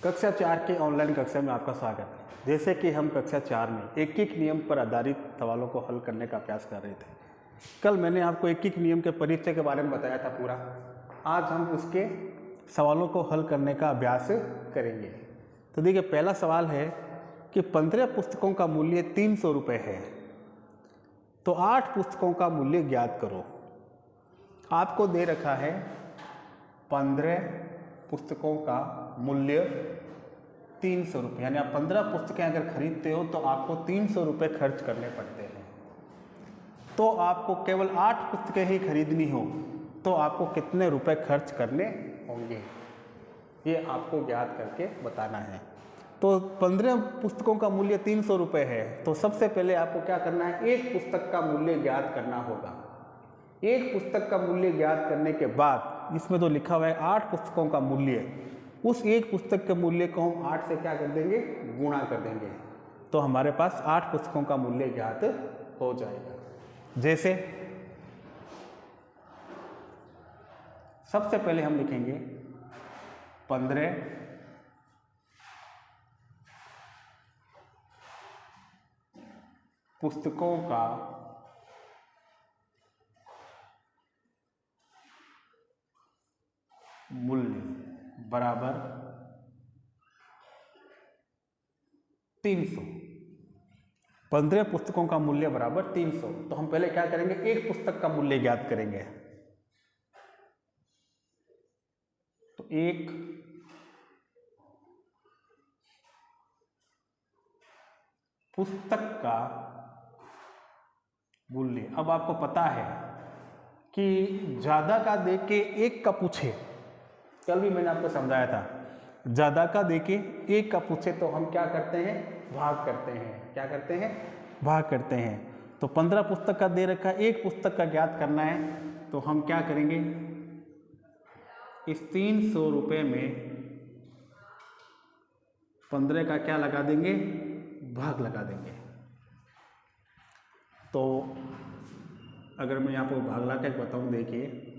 कक्षा 4 के ऑनलाइन कक्षा में आपका स्वागत है। जैसे कि हम कक्षा 4 में एक एक नियम पर आधारित सवालों को हल करने का प्रयास कर रहे थे। कल मैंने आपको एक एक नियम के परिचय के बारे में बताया था पूरा। आज हम उसके सवालों को हल करने का अभ्यास करेंगे। तो देखिए, पहला सवाल है कि 15 पुस्तकों का मूल्य 300 रुपये है, तो 8 पुस्तकों का मूल्य ज्ञात करो। आपको दे रखा है 15 पुस्तकों का मूल्य 300 रुपये, यानी आप 15 पुस्तकें अगर खरीदते हो तो आपको 300 रुपये खर्च करने पड़ते हैं। तो आपको केवल 8 पुस्तकें ही खरीदनी हो तो आपको कितने रुपए खर्च करने होंगे, ये आपको ज्ञात करके बताना है। तो 15 पुस्तकों का मूल्य 300 रुपये है, तो सबसे पहले आपको क्या करना है, एक पुस्तक का मूल्य ज्ञात करना होगा। एक पुस्तक का मूल्य ज्ञात करने के बाद इसमें तो लिखा हुआ है 8 पुस्तकों का मूल्य, उस एक पुस्तक के मूल्य को हम 8 से क्या कर देंगे, गुणा कर देंगे, तो हमारे पास 8 पुस्तकों का मूल्य ज्ञात हो जाएगा। जैसे सबसे पहले हम लिखेंगे 15 पुस्तकों का मूल्य बराबर 300। 15 पुस्तकों का मूल्य बराबर 300। तो हम पहले क्या करेंगे, एक पुस्तक का मूल्य ज्ञात करेंगे। तो एक पुस्तक का मूल्य, अब आपको पता है कि ज्यादा का देके एक का पूछे, कल भी मैंने आपको समझाया था, ज्यादा का देके एक का पूछे तो हम क्या करते हैं, भाग करते हैं। क्या करते हैं, भाग करते हैं। तो 15 पुस्तक का दे रखा है, एक पुस्तक का ज्ञात करना है, तो हम क्या करेंगे, इस 300 रुपये में 15 का क्या लगा देंगे, भाग लगा देंगे। तो अगर मैं यहाँ पर भाग ला के बताऊँ, देखिए,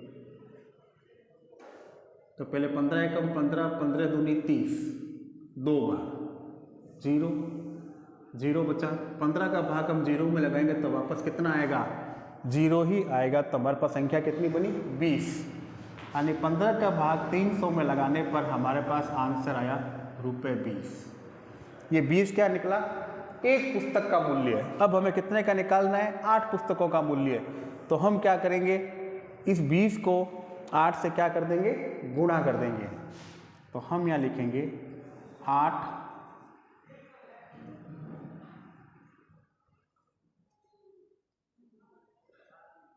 तो पहले 15 एकम 15, 15 दूनी 30, 2 बार 0, 0 बचा। 15 का भाग हम 0 में लगाएंगे तो वापस कितना आएगा, 0 ही आएगा। तो हमारे पास संख्या कितनी बनी, 20। यानी 15 का भाग 300 में लगाने पर हमारे पास आंसर आया ₹20। ये 20 क्या निकला, एक पुस्तक का मूल्य। अब हमें कितने का निकालना है, 8 पुस्तकों का मूल्य। तो हम क्या करेंगे, इस 20 को 8 से क्या कर देंगे, गुणा कर देंगे। तो हम यहाँ लिखेंगे 8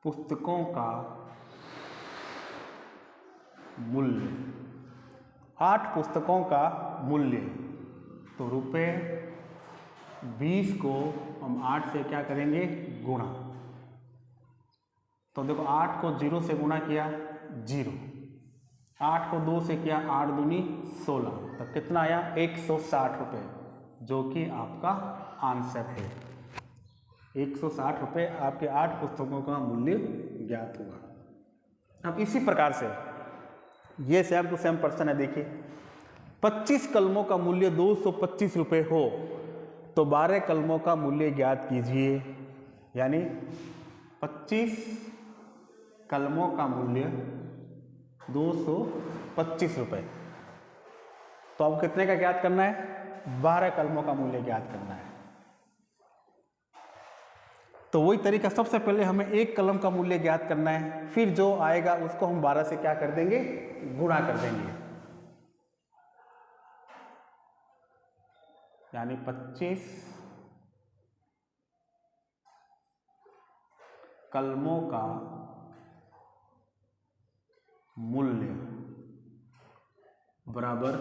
पुस्तकों का मूल्य, 8 पुस्तकों का मूल्य। तो ₹20 को हम 8 से क्या करेंगे, गुणा। तो देखो, 8 को 0 से गुणा किया 0, 8 को 2 से किया 8 दूनी 16, तो कितना आया, 160 रुपये, जो कि आपका आंसर है। 160 रुपये आपके 8 पुस्तकों का मूल्य ज्ञात हुआ। अब इसी प्रकार से ये सेम टू सेम प्रश्न है। देखिए, 25 कलमों का मूल्य 225 रुपये हो तो 12 कलमों का मूल्य ज्ञात कीजिए। यानी 25 कलमों का मूल्य 225 रुपये, तो अब कितने का ज्ञात करना है, 12 कलमों का मूल्य ज्ञात करना है। तो वही तरीका, सबसे पहले हमें एक कलम का मूल्य ज्ञात करना है, फिर जो आएगा उसको हम 12 से क्या कर देंगे, गुणा कर देंगे। यानी 25 कलमों का मूल्य बराबर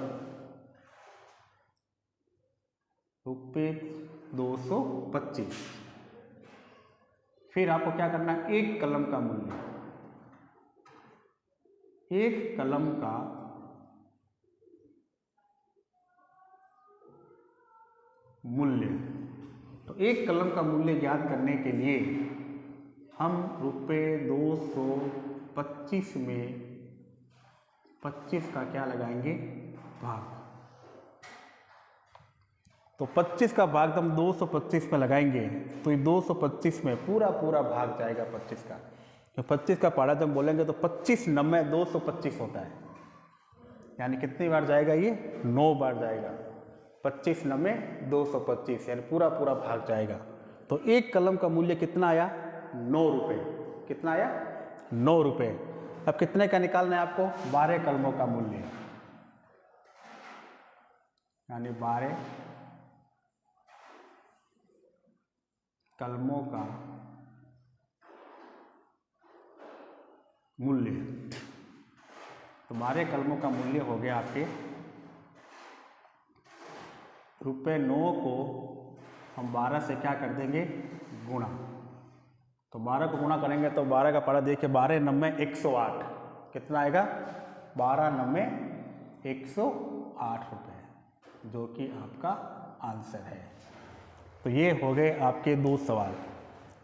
₹225। फिर आपको क्या करना है, एक कलम का मूल्य, एक कलम का मूल्य। तो एक कलम का मूल्य ज्ञात करने के लिए हम ₹225 में 25 का क्या लगाएंगे, भाग। तो 25 का भाग हम 225 में लगाएंगे तो ये 225 में पूरा पूरा भाग जाएगा 25 का। तो 25 का पहाड़ा जब बोलेंगे तो 25 9 225 होता है, यानी कितनी बार जाएगा ये? 9 बार जाएगा। 25 9 225 यानी पूरा पूरा भाग जाएगा। तो एक कलम का मूल्य कितना आया? 9 रुपये। कितना आया? 9 रुपये। अब कितने का निकालना है आपको? 12 कलमों का मूल्य, यानी 12 कलमों का मूल्य। तो 12 कलमों का मूल्य हो गया आपके ₹9 को हम 12 से क्या कर देंगे? गुणा। तो 12 को गुणा करेंगे तो 12 का पहाड़ा देखिए, 12 9 108। कितना आएगा? 12 9 108 रुपये, जो कि आपका आंसर है। तो ये हो गए आपके 2 सवाल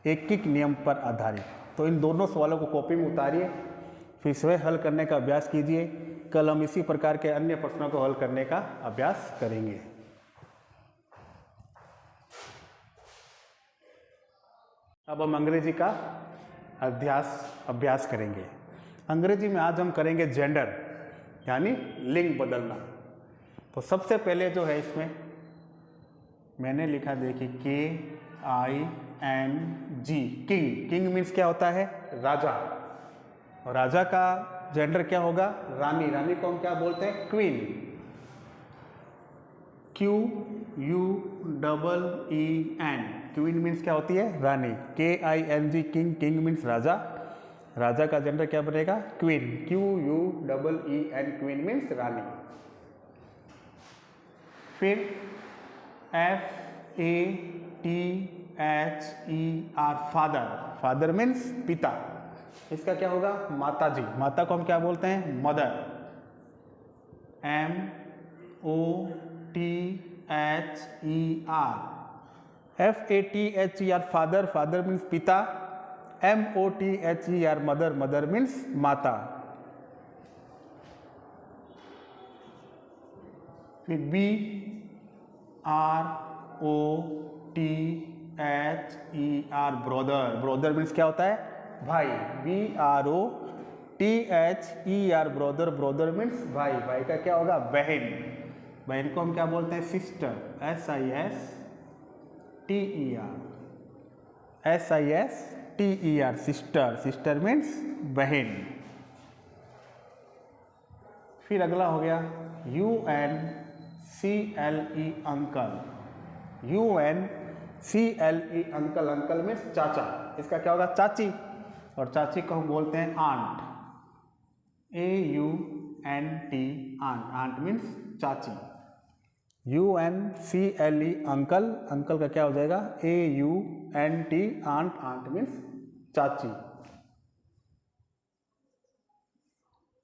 एक एक नियम पर आधारित। तो इन दोनों सवालों को कॉपी में उतारिए, फिर स्वयं हल करने का अभ्यास कीजिए। कल हम इसी प्रकार के अन्य प्रश्नों को हल करने का अभ्यास करेंगे। अब हम अंग्रेजी का अभ्यास करेंगे। अंग्रेजी में आज हम करेंगे जेंडर, यानी लिंग बदलना। तो सबसे पहले जो है इसमें मैंने लिखा, देखिए KING, किंग। किंग मीन्स क्या होता है? राजा। और राजा का जेंडर क्या होगा? रानी। रानी को हम क्या बोलते हैं? क्वीन। QUEEN, क्वीन मीन्स क्या होती है? रानी। KING, king. किंग मीन्स राजा। राजा का जेंडर क्या बनेगा? क्वीन। QUEEN, क्वीन मीन्स रानी। फिर FATHER, फादर। फादर मीन्स पिता। इसका क्या होगा? माता जी। माता को हम क्या बोलते हैं? Mother. MOTHER, father. Father means पिता। MOTHER, mother. मदर मीन्स माता। फिर BROTHER, ब्रदर। ब्रदर मीन्स क्या होता है? भाई। BROTHER, brother. ब्रदर मीन्स भाई। भाई का क्या होगा? बहन। बहन को हम क्या बोलते हैं? Sister. SISTER, sister. Sister means बहन। फिर अगला हो गया UNCLE, uncle. UNCLE, uncle. Uncle means चाचा। इसका क्या होगा? चाची। और चाची को हम बोलते हैं aunt. AUNT, aunt. Aunt means चाची। UNCLE, uncle. अंकल का क्या हो जाएगा? AUNT, aunt. आंट मीन्स चाची।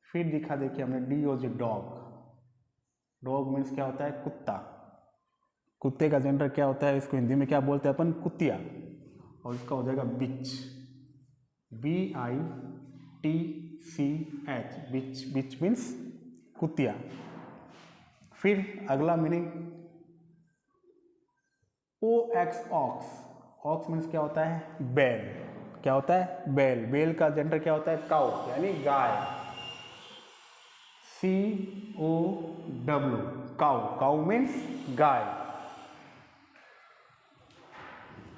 फिर दिखा, देखिए हमने DOG, डॉग। डॉग मीन्स क्या होता है? कुत्ता। कुत्ते का जेंडर क्या होता है? इसको हिंदी में क्या बोलते हैं अपन? कुतिया। और इसका हो जाएगा बिच। BITCH, बिच। बिच मीन्स कुतिया। फिर अगला meaning OX, ox. Ox means क्या होता है? बैल। क्या होता है? बैल। बैल का जेंडर क्या होता है? काउ, यानी गाय। COW, cow. काउ मीन्स गाय।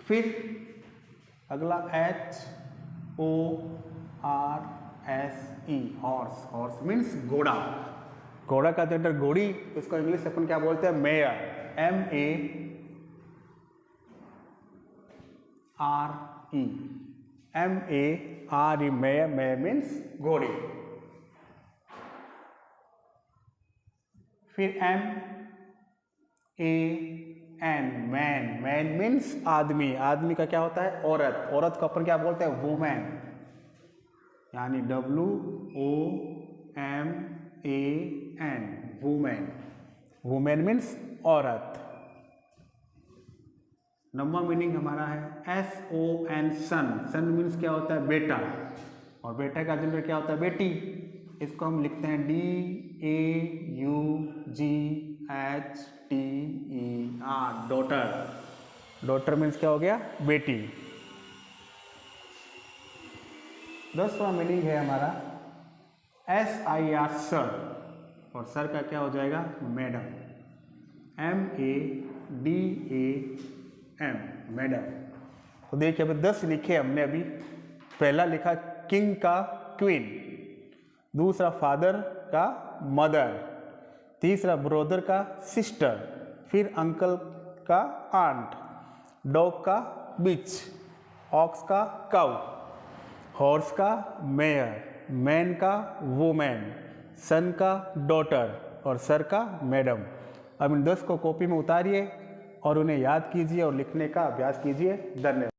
फिर अगला HORSE, हॉर्स। हॉर्स मीन्स घोड़ा। घोड़ा का जेंडर घोड़ी। इसको इंग्लिश अपन क्या बोलते हैं? Mayor. MARE, mayor. Mayor means घोड़ी। फिर MAN, मैन। मैन मीन्स आदमी। आदमी का क्या होता है? औरत। औरत को अपन क्या बोलते हैं? वुमेन, यानी WOMAN, वुमेन। वुमेन मीन्स औरत। नंबर मीनिंग हमारा है SON, सन। सन मीन्स क्या होता है? बेटा। और बेटा का जेंडर क्या होता है? बेटी। इसको हम लिखते हैं डॉटर। डॉटर मीन्स क्या हो गया? बेटी। 10वां मीनिंग है हमारा SIR सर, और सर का क्या हो जाएगा? मैडम। MADAM madam. तो देखिए अभी 10 लिखे हमने अभी। पहला लिखा किंग का क्वीन, दूसरा फादर का मदर, तीसरा ब्रदर का सिस्टर, फिर अंकल का आंट, डॉग का बिच, ऑक्स का काउ, हॉर्स का मेयर, मैन का वुमेन, सन का डॉटर और सर का मैडम। अब इन 10 को कॉपी में उतारिए और उन्हें याद कीजिए और लिखने का अभ्यास कीजिए। धन्यवाद।